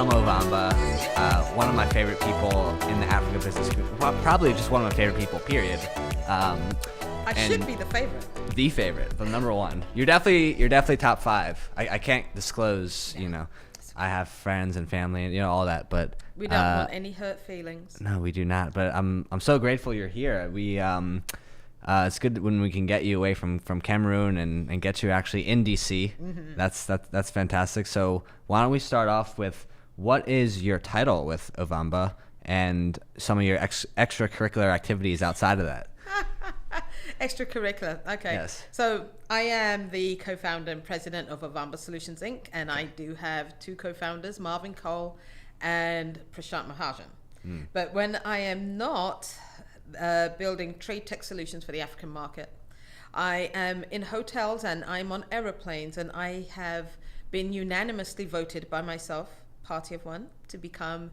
from Ovamba, one of my favorite people in the Africa business group, probably just one of my favorite people, period. I should be the favorite. The favorite, the number one. You're definitely top 5. I can't disclose, I have friends and family and all that, but we don't want any hurt feelings. No, we do not. But I'm so grateful you're here. We it's good when we can get you away from Cameroon and get you actually in DC. Mm-hmm. That's fantastic. So why don't we start off with what is your title with Ovamba and some of your extracurricular activities outside of that? Extracurricular. Okay. Yes. So I am the co-founder and president of Ovamba Solutions, Inc. And I do have 2 co-founders, Marvin Cole and Prashant Mahajan. But when I am not building trade tech solutions for the African market, I am in hotels and I'm on aeroplanes, and I have been unanimously voted by myself, party of one, to become...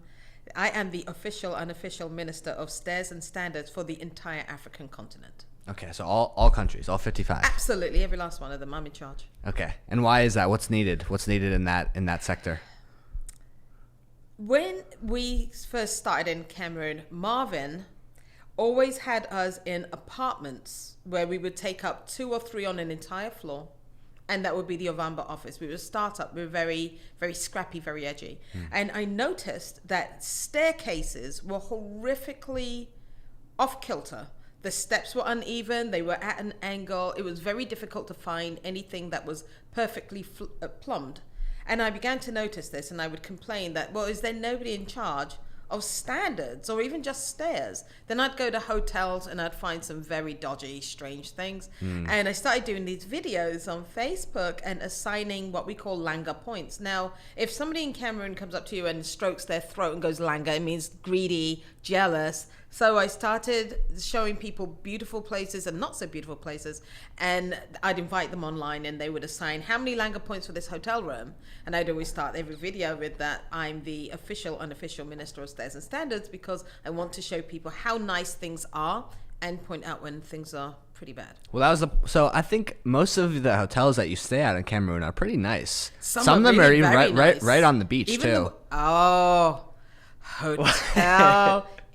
I am the official, unofficial minister of stairs and standards for the entire African continent. Okay, so all countries, all 55. Absolutely, every last one of them. I'm in charge. Okay, and why is that? What's needed? What's needed in that sector? When we first started in Cameroon, Marvin always had us in apartments where we would take up 2 or 3 on an entire floor. And that would be the Ovamba office. We were a startup. We were very, very scrappy, very edgy. And I noticed that staircases were horrifically off kilter. The steps were uneven. They were at an angle. It was very difficult to find anything that was perfectly plumbed. And I began to notice this, and I would complain that, well, is there nobody in charge of standards or even just stairs? Then I'd go to hotels and I'd find some very dodgy, strange things. And I started doing these videos on Facebook and assigning what we call Langa points. Now, if somebody in Cameroon comes up to you and strokes their throat and goes Langa, it means greedy, jealous. So I started showing people beautiful places and not so beautiful places, and I'd invite them online and they would assign how many Langa points for this hotel room. And I'd always start every video with that I'm the official, unofficial minister of stairs and standards, because I want to show people how nice things are and point out when things are pretty bad. Well, so I think most of the hotels that you stay at in Cameroon are pretty nice. Some of them really are even nice. right on the beach too. Hotel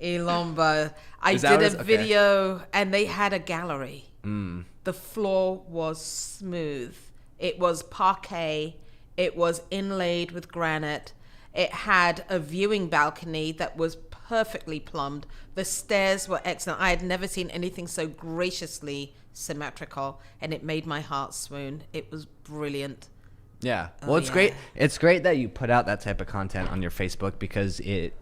Ilomba. I did a video and they had a gallery. The floor was smooth. It was parquet. It was inlaid with granite. It had a viewing balcony that was perfectly plumbed. The stairs were excellent. I had never seen anything so graciously symmetrical, and it made my heart swoon. It was brilliant. Yeah. Well, it's great. It's great that you put out that type of content on your Facebook, because it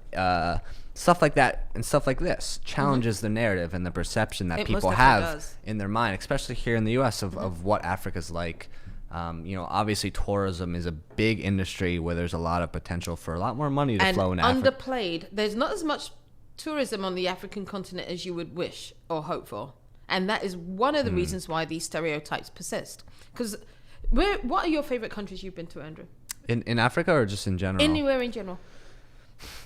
stuff like that and stuff like this challenges the narrative and the perception that people have in their mind, especially here in the U.S. of what Africa's like. Obviously tourism is a big industry where there's a lot of potential for a lot more money to flow in Africa. Underplayed. There's not as much tourism on the African continent as you would wish or hope for. And that is one of the reasons why these stereotypes persist. Because what are your favorite countries you've been to, Andrew? In Africa or just in general? Anywhere in general.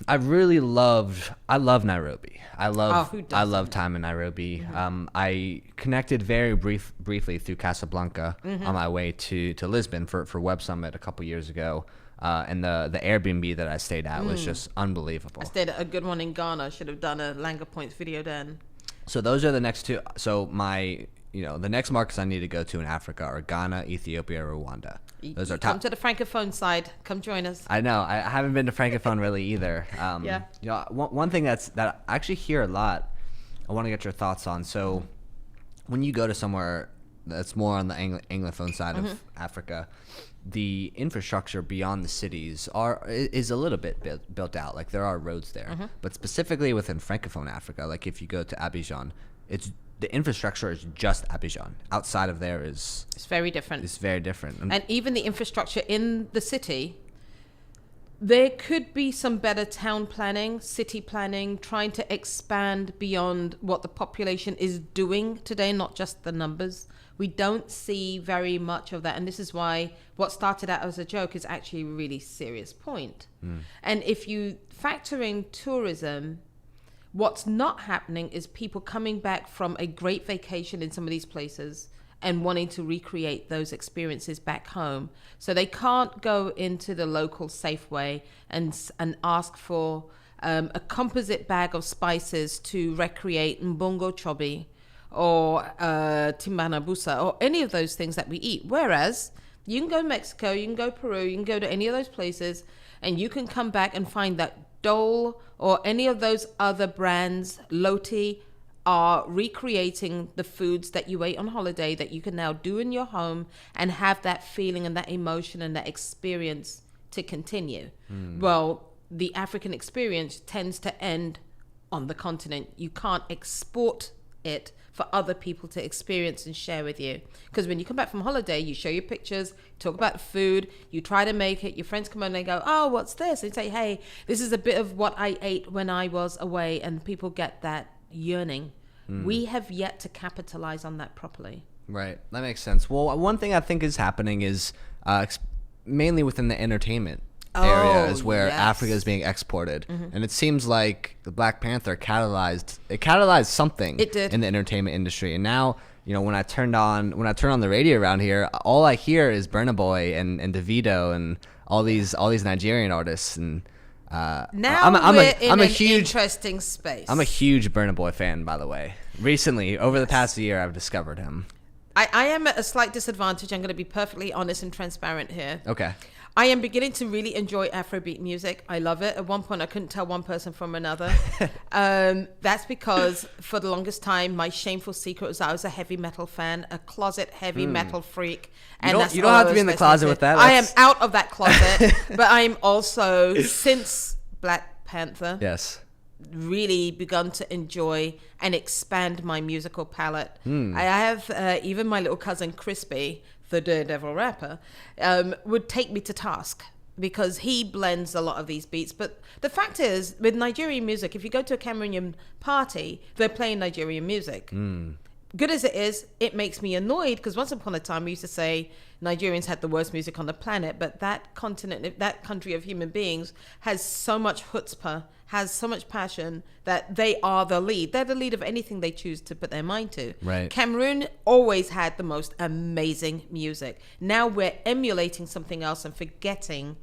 I love Nairobi. I love time in Nairobi. I connected very briefly through Casablanca on my way to Lisbon for Web Summit a couple years ago. And the Airbnb that I stayed at was just unbelievable. I stayed at a good one in Ghana. I should have done a Langa Points video then. So those are the next 2. So the next markets I need to go to in Africa are Ghana, Ethiopia, Rwanda. Those are top. Come to the Francophone side. Come join us. I know. I haven't been to Francophone really either. Yeah. One thing that I actually hear a lot, I want to get your thoughts on. So when you go to somewhere that's more on the Anglophone side of Africa, the infrastructure beyond the cities is a little bit built out. Like there are roads there. But specifically within Francophone Africa, like if you go to Abidjan, the infrastructure is just Abidjan. Outside of there it's very different. It's very different. And even the infrastructure in the city, there could be some better town planning, city planning, trying to expand beyond what the population is doing today, not just the numbers. We don't see very much of that. And this is why what started out as a joke is actually a really serious point. And if you factor in tourism, what's not happening is people coming back from a great vacation in some of these places and wanting to recreate those experiences back home. So they can't go into the local Safeway and ask for a composite bag of spices to recreate mbongo chobi or timbana busa or any of those things that we eat. Whereas you can go to Mexico, you can go Peru, you can go to any of those places, and you can come back and find that Dole or any of those other brands, Loti, are recreating the foods that you ate on holiday that you can now do in your home and have that feeling and that emotion and that experience to continue. Well, the African experience tends to end on the continent. You can't export it for other people to experience and share with you. Because when you come back from holiday, you show your pictures, talk about the food, you try to make it, your friends come on and they go, oh, what's this? And you say, hey, this is a bit of what I ate when I was away, and people get that yearning. We have yet to capitalize on that properly. Right. That makes sense. Well, one thing I think is happening is mainly within the entertainment area is where Africa is being exported. And it seems like the Black Panther catalyzed something in the entertainment industry. And now, you know, when I turn on the radio around here, all I hear is Burna Boy and Davido and all these Nigerian artists. And I'm a huge interesting space. I'm a huge Burna Boy fan, by the way. Recently, over the past year, I've discovered him. I am at a slight disadvantage. I'm going to be perfectly honest and transparent here. Okay. I am beginning to really enjoy Afrobeat music. I love it. At one point, I couldn't tell one person from another. That's because for the longest time, my shameful secret was I was a heavy metal fan, a closet heavy metal freak. You don't have to be in the closet with that. I am out of that closet, but I'm also, since Black Panther, really begun to enjoy and expand my musical palette. I have even my little cousin Crispy, the Daredevil rapper, would take me to task because he blends a lot of these beats. But the fact is, with Nigerian music, if you go to a Cameroonian party, they're playing Nigerian music. Good as it is, it makes me annoyed because once upon a time we used to say Nigerians had the worst music on the planet, but that continent, that country of human beings has so much chutzpah, has so much passion that they are the lead. They're the lead of anything they choose to put their mind to. Right. Cameroon always had the most amazing music. Now we're emulating something else and forgetting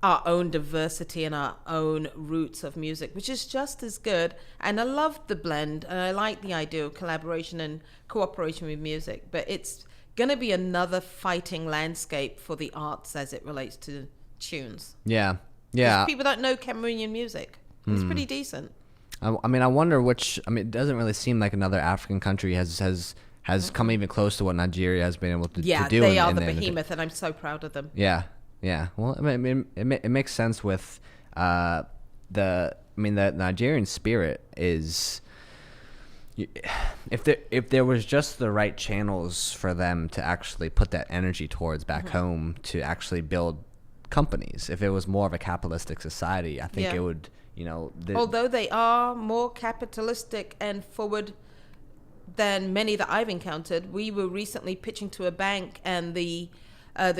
our own diversity and our own roots of music, which is just as good. And I love the blend, and I like the idea of collaboration and cooperation with music, but it's going to be another fighting landscape for the arts as it relates to tunes. Yeah. People don't know Cameroonian music. It's pretty decent. I mean, I wonder it doesn't really seem like another African country has come even close to what Nigeria has been able to do. Yeah, they are the behemoth, and I'm so proud of them. Yeah. Well, I mean, it makes sense with the Nigerian spirit is, if there was just the right channels for them to actually put that energy towards back home to actually build companies. If it was more of a capitalistic society, I think it would, although they are more capitalistic and forward than many that I've encountered. We were recently pitching to a bank, and the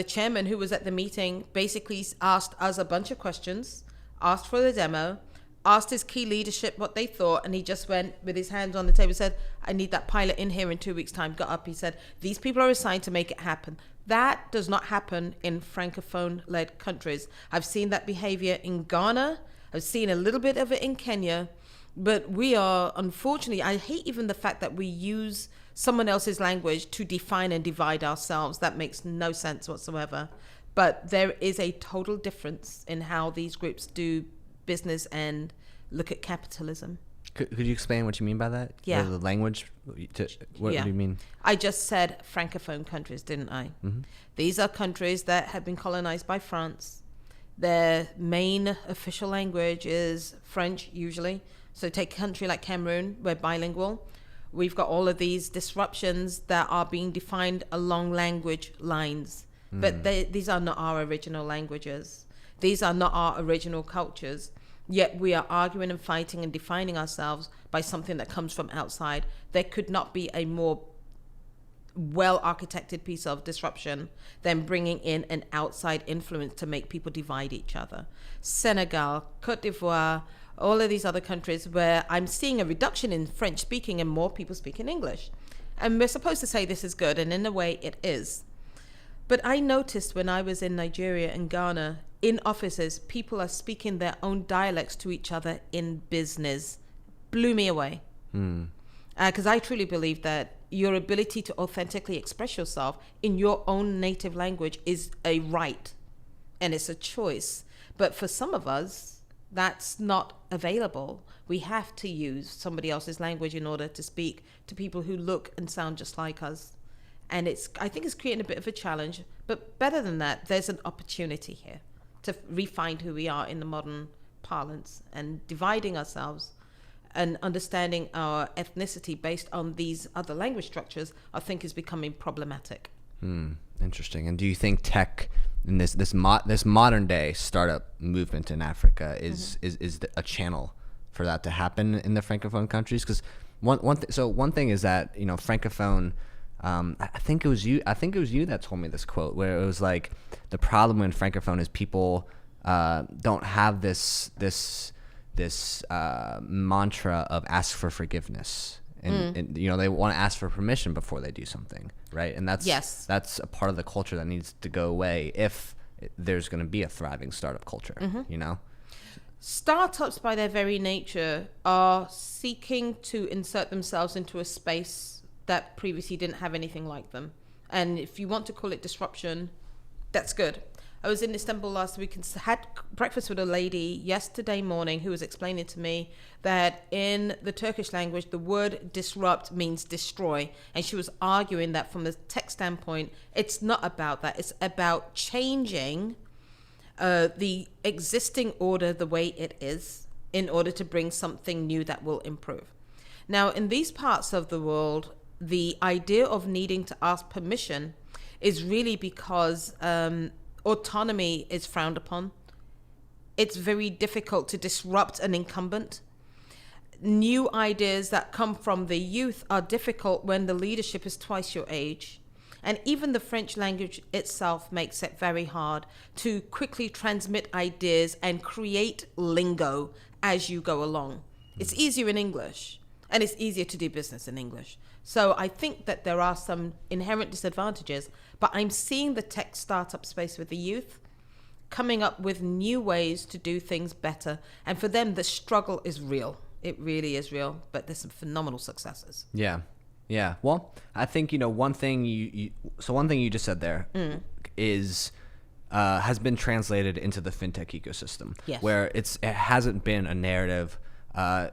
chairman who was at the meeting basically asked us a bunch of questions, asked for the demo, asked his key leadership what they thought, and he just went with his hands on the table, said, I need that pilot in here in 2 weeks' time. Got up, he said, these people are assigned to make it happen. That does not happen in Francophone-led countries. I've seen that behavior in Ghana. I've seen a little bit of it in Kenya. But we are, unfortunately, I hate even the fact that we use someone else's language to define and divide ourselves. That makes no sense whatsoever. But there is a total difference in how these groups do business and look at capitalism. Could you explain what you mean by that? Yeah. The language? What do you mean? I just said Francophone countries, didn't I? Mm-hmm. These are countries that have been colonized by France. Their main official language is French, usually. So take a country like Cameroon, we're bilingual. We've got all of these disruptions that are being defined along language lines. But these are not our original languages. These are not our original cultures. Yet we are arguing and fighting and defining ourselves by something that comes from outside. There could not be a more well-architected piece of disruption than bringing in an outside influence to make people divide each other. Senegal, Cote d'Ivoire, all of these other countries where I'm seeing a reduction in French speaking and more people speaking English. And we're supposed to say this is good, and in a way it is. But I noticed when I was in Nigeria and Ghana, in offices, people are speaking their own dialects to each other in business. Blew me away. Because I truly believe that your ability to authentically express yourself in your own native language is a right, and it's a choice. But for some of us, that's not available. We have to use somebody else's language in order to speak to people who look and sound just like us. And I think it's creating a bit of a challenge, but better than that, there's an opportunity here to refine who we are in the modern parlance, and dividing ourselves and understanding our ethnicity based on these other language structures, I think is becoming problematic. Interesting. And do you think tech in this modern day startup movement in Africa is a channel for that to happen in the Francophone countries? Because one thing is that, you know, Francophone, I think it was you that told me this quote, where it was like, the problem in Francophone is people don't have this mantra of ask for forgiveness, and you know, they want to ask for permission before they do something, right? And that's a part of the culture that needs to go away if there's going to be a thriving startup culture. You know, startups by their very nature are seeking to insert themselves into a space that previously didn't have anything like them, and if you want to call it disruption, that's good. I was in Istanbul last week and had breakfast with a lady yesterday morning who was explaining to me that in the Turkish language, the word disrupt means destroy. And she was arguing that from the tech standpoint, it's not about that. It's about changing the existing order the way it is in order to bring something new that will improve. Now, in these parts of the world, the idea of needing to ask permission is really because autonomy is frowned upon. It's very difficult to disrupt an incumbent. New ideas that come from the youth are difficult when the leadership is twice your age. And even the French language itself makes it very hard to quickly transmit ideas and create lingo as you go along. It's easier in English, and it's easier to do business in English. So I think that there are some inherent disadvantages, but I'm seeing the tech startup space with the youth coming up with new ways to do things better. And for them, the struggle is real. It really is real, but there's some phenomenal successes. Yeah. Yeah. Well, I think, you know, one thing you just said there is has been translated into the fintech ecosystem, where it hasn't been a narrative.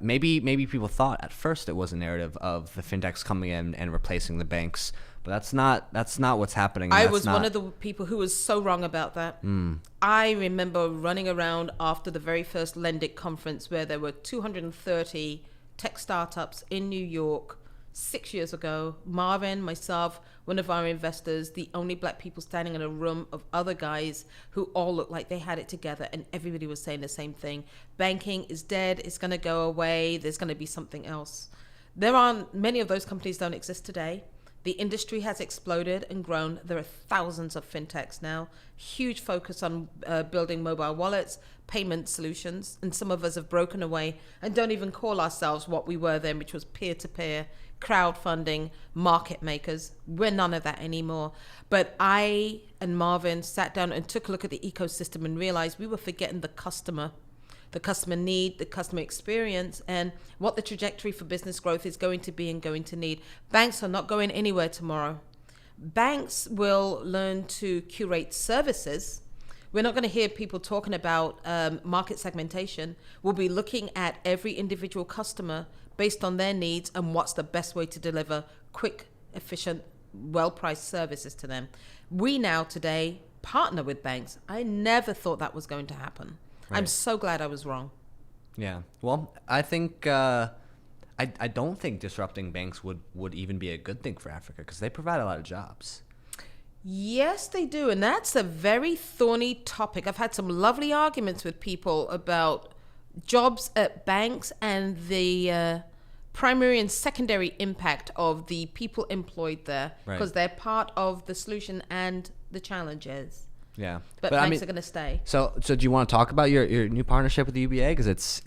Maybe people thought at first it was a narrative of the fintechs coming in and replacing the banks, but that's not what's happening. I was one of the people who was so wrong about that. I remember running around after the very first Lendit conference where there were 230 tech startups in New York 6 years ago. Marvin, myself, one of our investors, the only black people standing in a room of other guys who all looked like they had it together, and everybody was saying the same thing. Banking is dead. It's going to go away. There's going to be something else. Many of those companies don't exist today. The industry has exploded and grown. There are thousands of fintechs now. Huge focus on building mobile wallets, payment solutions, and some of us have broken away and don't even call ourselves what we were then, which was peer-to-peer, crowdfunding, market makers. We're none of that anymore. But I and Marvin sat down and took a look at the ecosystem and realized we were forgetting the customer need, the customer experience, and what the trajectory for business growth is going to be and going to need. Banks are not going anywhere tomorrow. Banks will learn to curate services. We're not going to hear people talking about market segmentation. We'll be looking at every individual customer based on their needs and what's the best way to deliver quick, efficient, well-priced services to them. We now today partner with banks. I never thought that was going to happen. Right. I'm so glad I was wrong. Yeah. Well, I think I don't think disrupting banks would even be a good thing for Africa because they provide a lot of jobs. Yes, they do. And that's a very thorny topic. I've had some lovely arguments with people about jobs at banks and the primary and secondary impact of the people employed there, because they're part of the solution and the challenges. Yeah. But banks are going to stay. So do you want to talk about your new partnership with the UBA? Because it's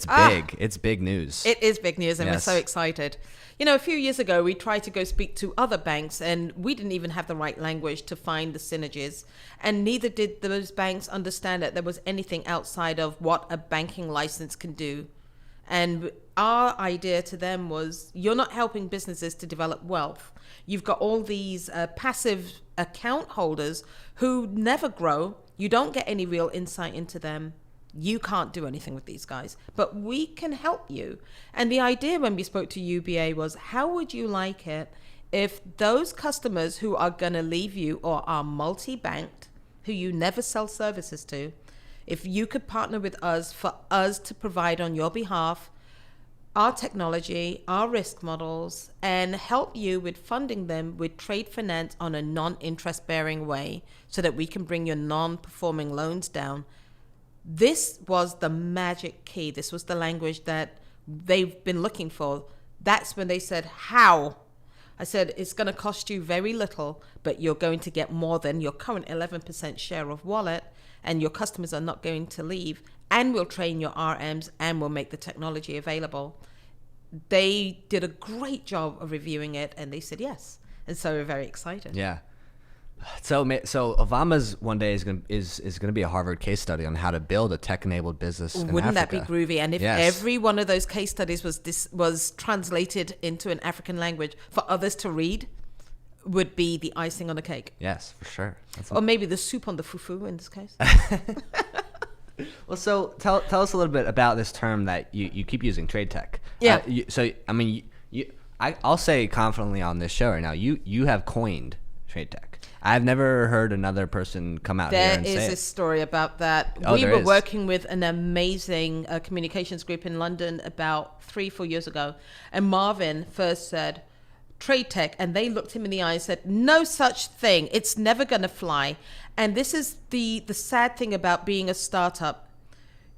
big. It's big news. It is big news, and we're so excited. You know, a few years ago, we tried to go speak to other banks, and we didn't even have the right language to find the synergies. And neither did those banks understand that there was anything outside of what a banking license can do. And our idea to them was, you're not helping businesses to develop wealth. You've got all these passive account holders who never grow. You don't get any real insight into them. You can't do anything with these guys, but we can help you. And the idea when we spoke to UBA was, how would you like it if those customers who are going to leave you or are multi-banked, who you never sell services to, if you could partner with us for us to provide on your behalf our technology, our risk models, and help you with funding them with trade finance on a non-interest bearing way so that we can bring your non-performing loans down. This was the magic key. This was the language that they've been looking for. That's when they said, how? I said, it's going to cost you very little, but you're going to get more than your current 11% share of wallet, and your customers are not going to leave, and we'll train your RMs, and we'll make the technology available. They did a great job of reviewing it, and they said yes. And so we're very excited. Yeah. So Ovamba's one day is gonna be a Harvard case study on how to build a tech-enabled business in Wouldn't Africa. that be groovy? And if every one of those case studies was translated into an African language for others to read, would be the icing on the cake. Yes, for sure. Or maybe the soup on the fufu in this case. Well, so tell us a little bit about this term that you keep using, trade tech. Yeah. I'll say confidently on this show right now, you have coined trade tech. I've never heard another person come out here and say it. There is a story about that. Oh, we were working with an amazing communications group in London about 3-4 years ago. And Marvin first said, trade tech. And they looked him in the eye and said, no such thing. It's never going to fly. And this is the sad thing about being a startup.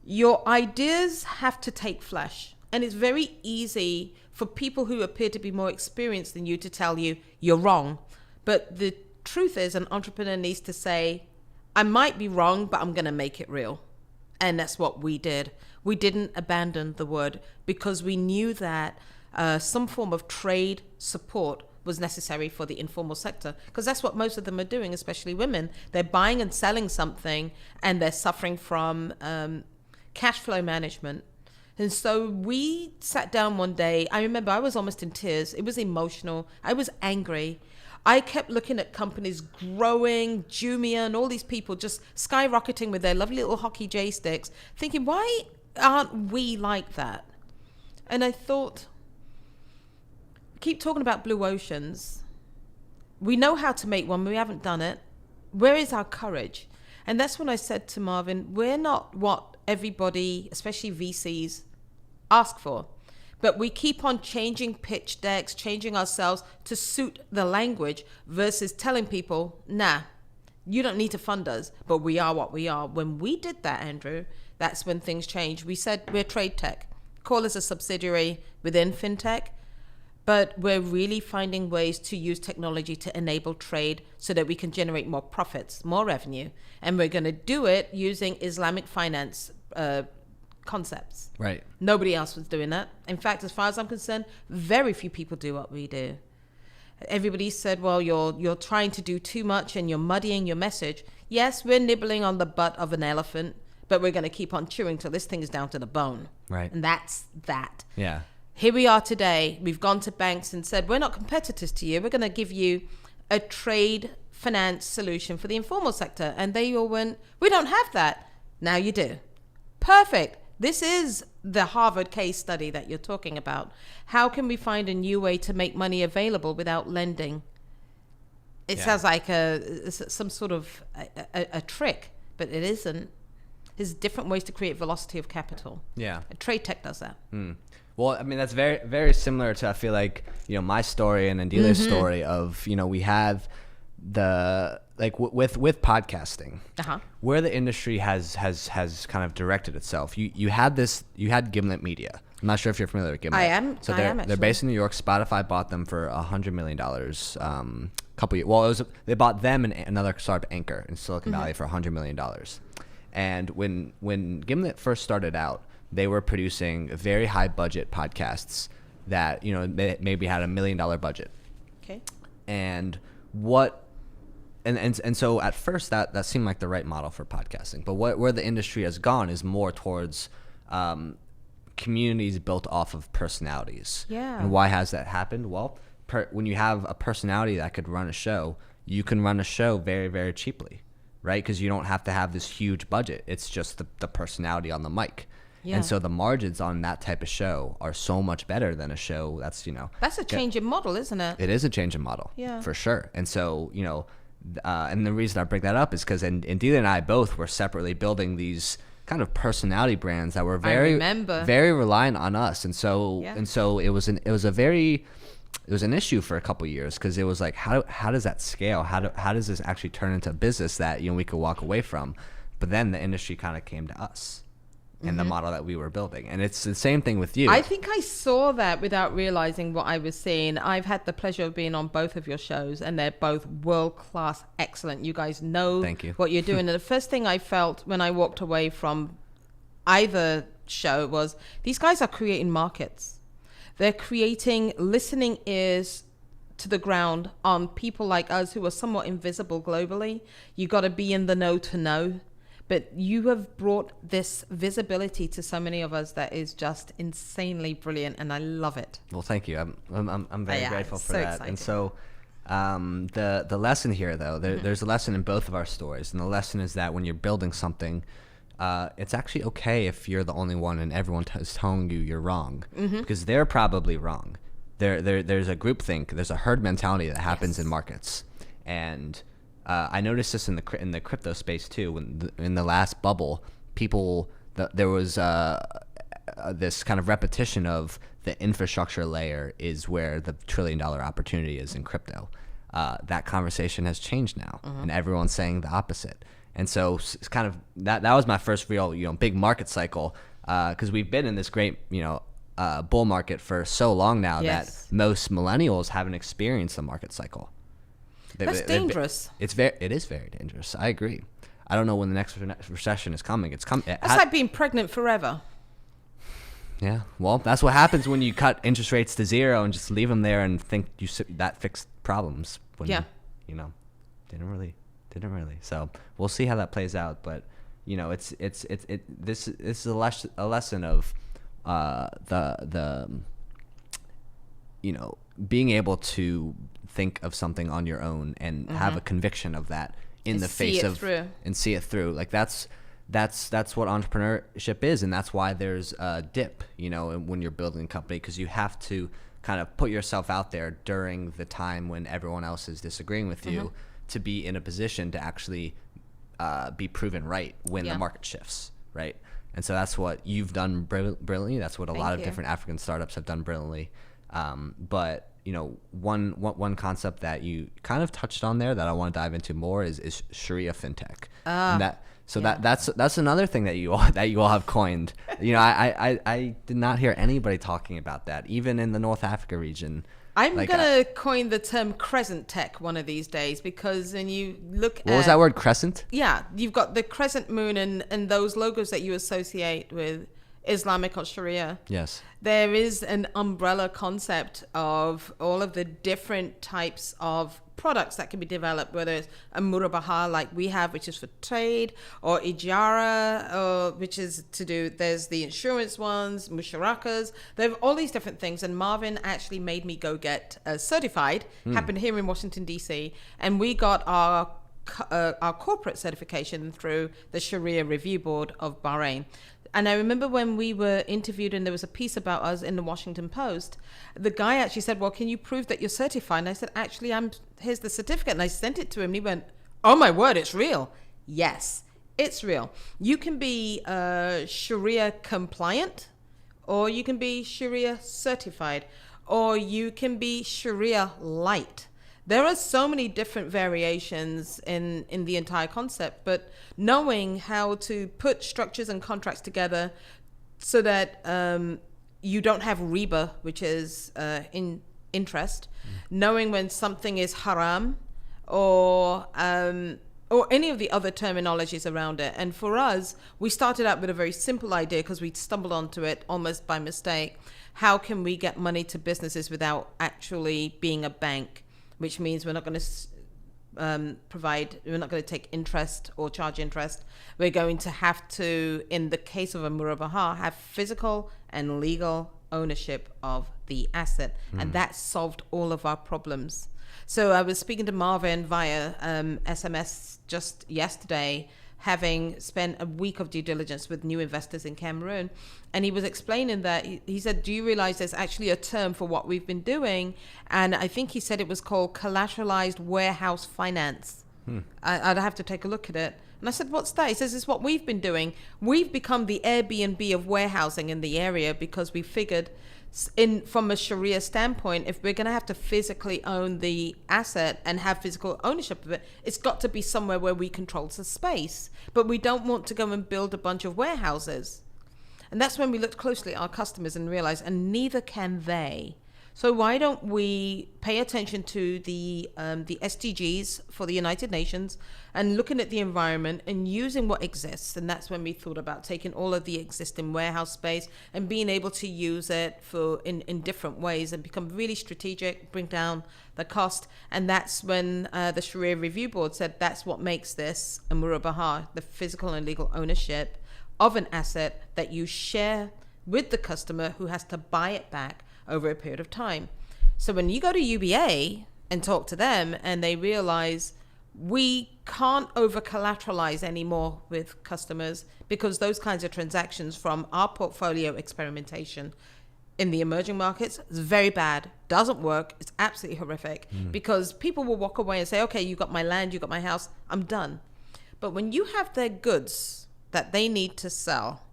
Your ideas have to take flesh. And it's very easy for people who appear to be more experienced than you to tell you you're wrong. But the truth is, an entrepreneur needs to say, I might be wrong, but I'm going to make it real. And that's what we did. We didn't abandon the word because we knew that some form of trade support was necessary for the informal sector, because that's what most of them are doing, especially women. They're buying and selling something and they're suffering from cash flow management. And so we sat down one day. I remember I was almost in tears. It was emotional. I was angry. I kept looking at companies growing, Jumia and all these people just skyrocketing with their lovely little hockey J sticks, thinking, why aren't we like that? And I thought, keep talking about blue oceans. We know how to make one, but we haven't done it. Where is our courage? And that's when I said to Marvin, we're not what everybody, especially VCs, ask for. But we keep on changing pitch decks, changing ourselves to suit the language versus telling people, nah, you don't need to fund us, but we are what we are. When we did that, Andrew, that's when things changed. We said we're trade tech. Call us a subsidiary within fintech, but we're really finding ways to use technology to enable trade so that we can generate more profits, more revenue. And we're going to do it using Islamic finance concepts. Right. Nobody else was doing that. In fact, as far as I'm concerned, very few people do what we do. Everybody said, well, you're trying to do too much and you're muddying your message. Yes, we're nibbling on the butt of an elephant, but we're going to keep on chewing till this thing is down to the bone. Right. And that's that. Yeah. Here we are today. We've gone to banks and said, we're not competitors to you. We're going to give you a trade finance solution for the informal sector. And they all went, we don't have that. Now you do. Perfect. This is the Harvard case study that you're talking about. How can we find a new way to make money available without lending? It sounds like some sort of a trick, but it isn't. There's different ways to create velocity of capital. Yeah. Trade tech does that. Well, I mean, that's very, very similar to, I feel like, my story and Andile's story of, we have with podcasting, Uh-huh. where the industry has kind of directed itself. You had Gimlet Media. I'm not sure if you're familiar with Gimlet. I am. So I they're am, they're actually. based in New York. Spotify bought them for $100 million. Couple years. Well, they bought them and another startup, Anchor, in Silicon Valley for $100 million. And when Gimlet first started out, they were producing very high budget podcasts that maybe had $1 million budget. Okay. And so at first that seemed like the right model for podcasting, but where the industry has gone is more towards communities built off of personalities. Yeah. And why has that happened? Well, when you have a personality that could run a show, you can run a show very, very cheaply, right? Because you don't have to have this huge budget. It's just the personality on the mic. Yeah. And so the margins on that type of show are so much better than a show that's That's a change in model, isn't it? it is a change in model. Yeah. For sure. And so and the reason I bring that up is because Delia and I both were separately building these kind of personality brands that were very reliant on us. And so it was an issue for a couple of years, because it was like, how does that scale? How does this actually turn into a business that we could walk away from? But then the industry kind of came to us and the model that we were building. And it's the same thing with you. I think I saw that without realizing what I was seeing. I've had the pleasure of being on both of your shows, and they're both world-class, excellent. You guys know Thank you. what you're doing. And the first thing I felt when I walked away from either show was, these guys are creating markets. They're creating listening ears to the ground on people like us who are somewhat invisible globally. You got to be in the know to know. But you have brought this visibility to so many of us that is just insanely brilliant, and I love it. Well, thank you. I'm very grateful for so that. exciting. And so the lesson here, though, there's a lesson in both of our stories, and the lesson is that when you're building something, it's actually okay if you're the only one and everyone is telling you you're wrong, because they're probably wrong. There's a groupthink, there's a herd mentality that happens in markets, and I noticed this in the crypto space too. In the last bubble, there was this kind of repetition of the infrastructure layer is where the $1 trillion opportunity is in crypto. That conversation has changed now, and everyone's saying the opposite. And so it's kind of that was my first real big market cycle, because we've been in this great bull market for so long now that most millennials haven't experienced the market cycle. That's dangerous. It is very dangerous. I agree. I don't know when the next recession is coming. It's coming. That's like being pregnant forever. Yeah. Well, that's what happens when you cut interest rates to zero and just leave them there and think that fixed problems. When didn't really. So we'll see how that plays out. But this is a lesson of being able to think of something on your own and have a conviction of that in the face of and see it through. Like that's what entrepreneurship is, and that's why there's a dip, when you're building a company, because you have to kind of put yourself out there during the time when everyone else is disagreeing with you to be in a position to actually be proven right when the market shifts, right? And so that's what you've done brilliantly. That's what a lot of different African startups have done brilliantly. But one concept that you kind of touched on there that I want to dive into more is Sharia Fintech. And that's another thing that you all have coined. I did not hear anybody talking about that, even in the North Africa region. I'm gonna coin the term crescent tech one of these days, because when you look at... What was that word, crescent? Yeah, you've got the crescent moon and those logos that you associate with Islamic or Sharia. Yes. There is an umbrella concept of all of the different types of products that can be developed, whether it's a murabaha like we have, which is for trade, or ijara, which is there's the insurance ones, musharakas. There are all these different things. And Marvin actually made me go get certified, happened here in Washington, D.C., and we got our corporate certification through the Sharia Review Board of Bahrain. And I remember when we were interviewed and there was a piece about us in the Washington Post, the guy actually said, well, can you prove that you're certified? And I said, actually, here's the certificate. And I sent it to him and he went, oh my word, it's real. Yes, it's real. You can be Sharia compliant, or you can be Sharia certified, or you can be Sharia light. There are so many different variations in the entire concept, but knowing how to put structures and contracts together so that you don't have riba, which is interest, knowing when something is haram or any of the other terminologies around it. And for us, we started out with a very simple idea because we stumbled onto it almost by mistake. How can we get money to businesses without actually being a bank? Which means we're not going to we're not going to take interest or charge interest. We're going to have to, in the case of a murabaha, have physical and legal ownership of the asset. And that solved all of our problems. So I was speaking to Marvin via SMS just yesterday, having spent a week of due diligence with new investors in Cameroon. And he was explaining that, he said, do you realize there's actually a term for what we've been doing? And I think he said it was called collateralized warehouse finance. I'd have to take a look at it. And I said, what's that? He says, it's what we've been doing. We've become the Airbnb of warehousing in the area because we figured from a Sharia standpoint, if we're going to have to physically own the asset and have physical ownership of it, it's got to be somewhere where we control the space. But we don't want to go and build a bunch of warehouses. And that's when we looked closely at our customers and realized, and neither can they. So why don't we pay attention to the SDGs for the United Nations and looking at the environment and using what exists? And that's when we thought about taking all of the existing warehouse space and being able to use it for in different ways and become really strategic, bring down the cost. And that's when the Sharia Review Board said that's what makes this a murabaha, the physical and legal ownership of an asset that you share with the customer who has to buy it back over a period of time. So when you go to UBA and talk to them and they realize we can't over collateralize anymore with customers because those kinds of transactions from our portfolio experimentation in the emerging markets is very bad, doesn't work, it's absolutely horrific because people will walk away and say, okay, you got my land, you got my house, I'm done. But when you have their goods that they need to sell,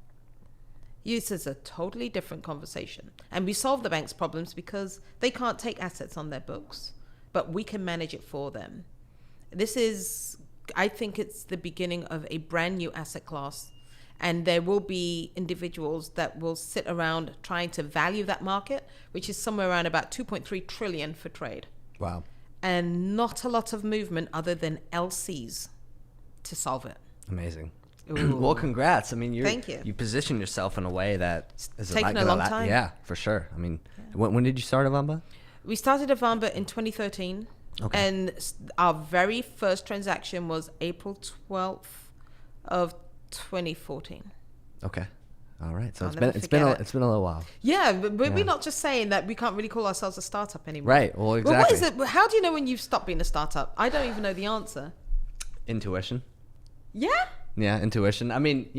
this is a totally different conversation. And we solve the bank's problems because they can't take assets on their books, but we can manage it for them. This is, I think it's the beginning of a brand new asset class. And there will be individuals that will sit around trying to value that market, which is somewhere around about 2.3 trillion for trade. Wow. And not a lot of movement other than LCs to solve it. Amazing. Well, congrats. I mean, Thank you. You position yourself in a way that is taken a long time. Yeah, for sure. I mean, when did you start Ovamba? We started Ovamba in 2013. Okay. And our very first transaction was April 12th of 2014. Okay. All right. So it's been a little while. Yeah, but we're not just saying that we can't really call ourselves a startup anymore. Right. Well, exactly. Well, what is it? How do you know when you've stopped being a startup? I don't even know the answer. Intuition. Yeah? Yeah, intuition. I mean,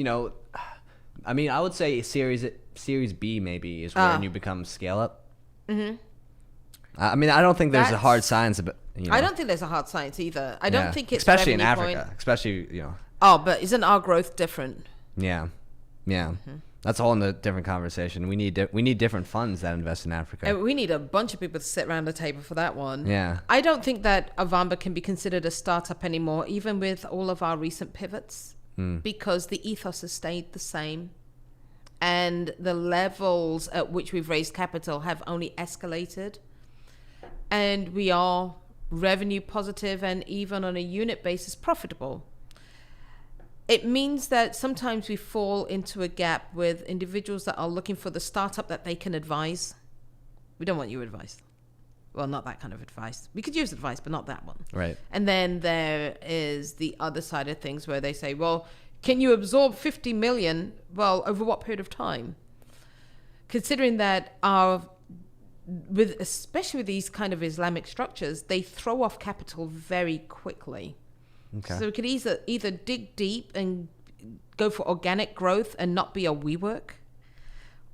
I would say Series B maybe is when you become scale up. Mm-hmm. I mean, I don't think there's a hard science about. I don't think there's a hard science either. I don't think it's especially in Africa, especially. Oh, but isn't our growth different? Yeah. Mm-hmm. That's a whole different conversation. We need different funds that invest in Africa. And we need a bunch of people to sit around the table for that one. Yeah. I don't think that Ovamba can be considered a startup anymore, even with all of our recent pivots, because the ethos has stayed the same. And the levels at which we've raised capital have only escalated. And we are revenue positive and even on a unit basis profitable. It means that sometimes we fall into a gap with individuals that are looking for the startup that they can advise. We don't want your advice. Well, not that kind of advice. We could use advice, but not that one. Right. And then there is the other side of things where they say, well, can you absorb 50 million? Well, over what period of time? Considering that especially with these kind of Islamic structures, they throw off capital very quickly. Okay. So we could either dig deep and go for organic growth and not be a WeWork,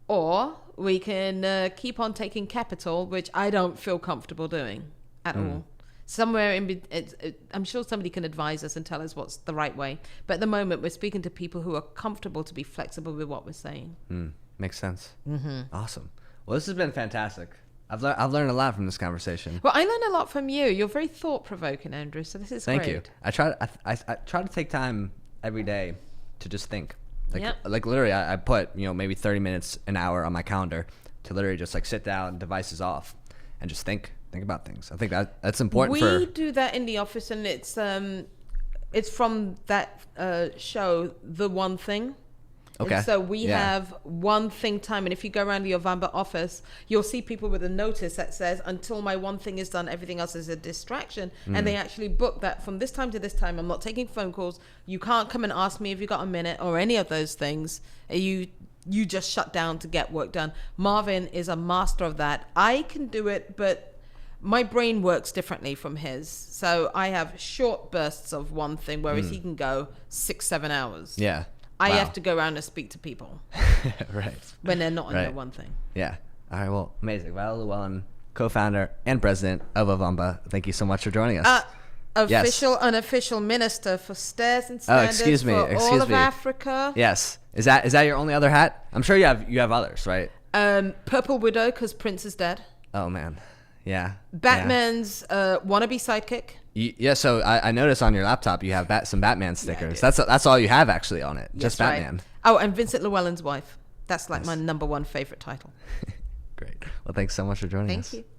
or we can keep on taking capital, which I don't feel comfortable doing at all. Somewhere I'm sure somebody can advise us and tell us what's the right way. But at the moment, we're speaking to people who are comfortable to be flexible with what we're saying. Makes sense. Mm-hmm. Awesome. Well, this has been fantastic. I've learned a lot from this conversation. Well, I learned a lot from you. You're very thought-provoking, Andrew, so this is Thank great. you. I try to take time every day to just think. Yep. Like literally, I put, maybe 30 minutes, an hour on my calendar to literally just like sit down, devices off, and just think about things. I think that's important. We do that in the office, and it's from that show, The One Thing. Okay. And so we have one thing time, and if you go around the Ovamba office, you'll see people with a notice that says, until my one thing is done, everything else is a distraction. And they actually book that from this time to this time. I'm not taking phone calls. You can't come and ask me if you got a minute or any of those things. You just shut down to get work done. Marvin is a master of that. I can do it, but my brain works differently from his. So I have short bursts of one thing, whereas he can go 6-7 hours. Yeah. I Wow. have to go around and speak to people Right. when they're not on their one thing. Yeah. All right. Well, amazing. Viola Llewellyn, co-founder and president of Ovamba. Thank you so much for joining us. Official, unofficial minister for stairs and standards for all of Africa. Yes. Is that your only other hat? I'm sure you have others, right? Purple Widow, because Prince is dead. Oh man. Yeah. Batman's wannabe sidekick. Yeah, so I noticed on your laptop you have some Batman stickers. Yeah, that's all you have actually on it, just That's right. Batman. Oh, and Vincent Llewellyn's wife. That's like my number one favorite title. Great. Well, thanks so much for joining us. Thank you.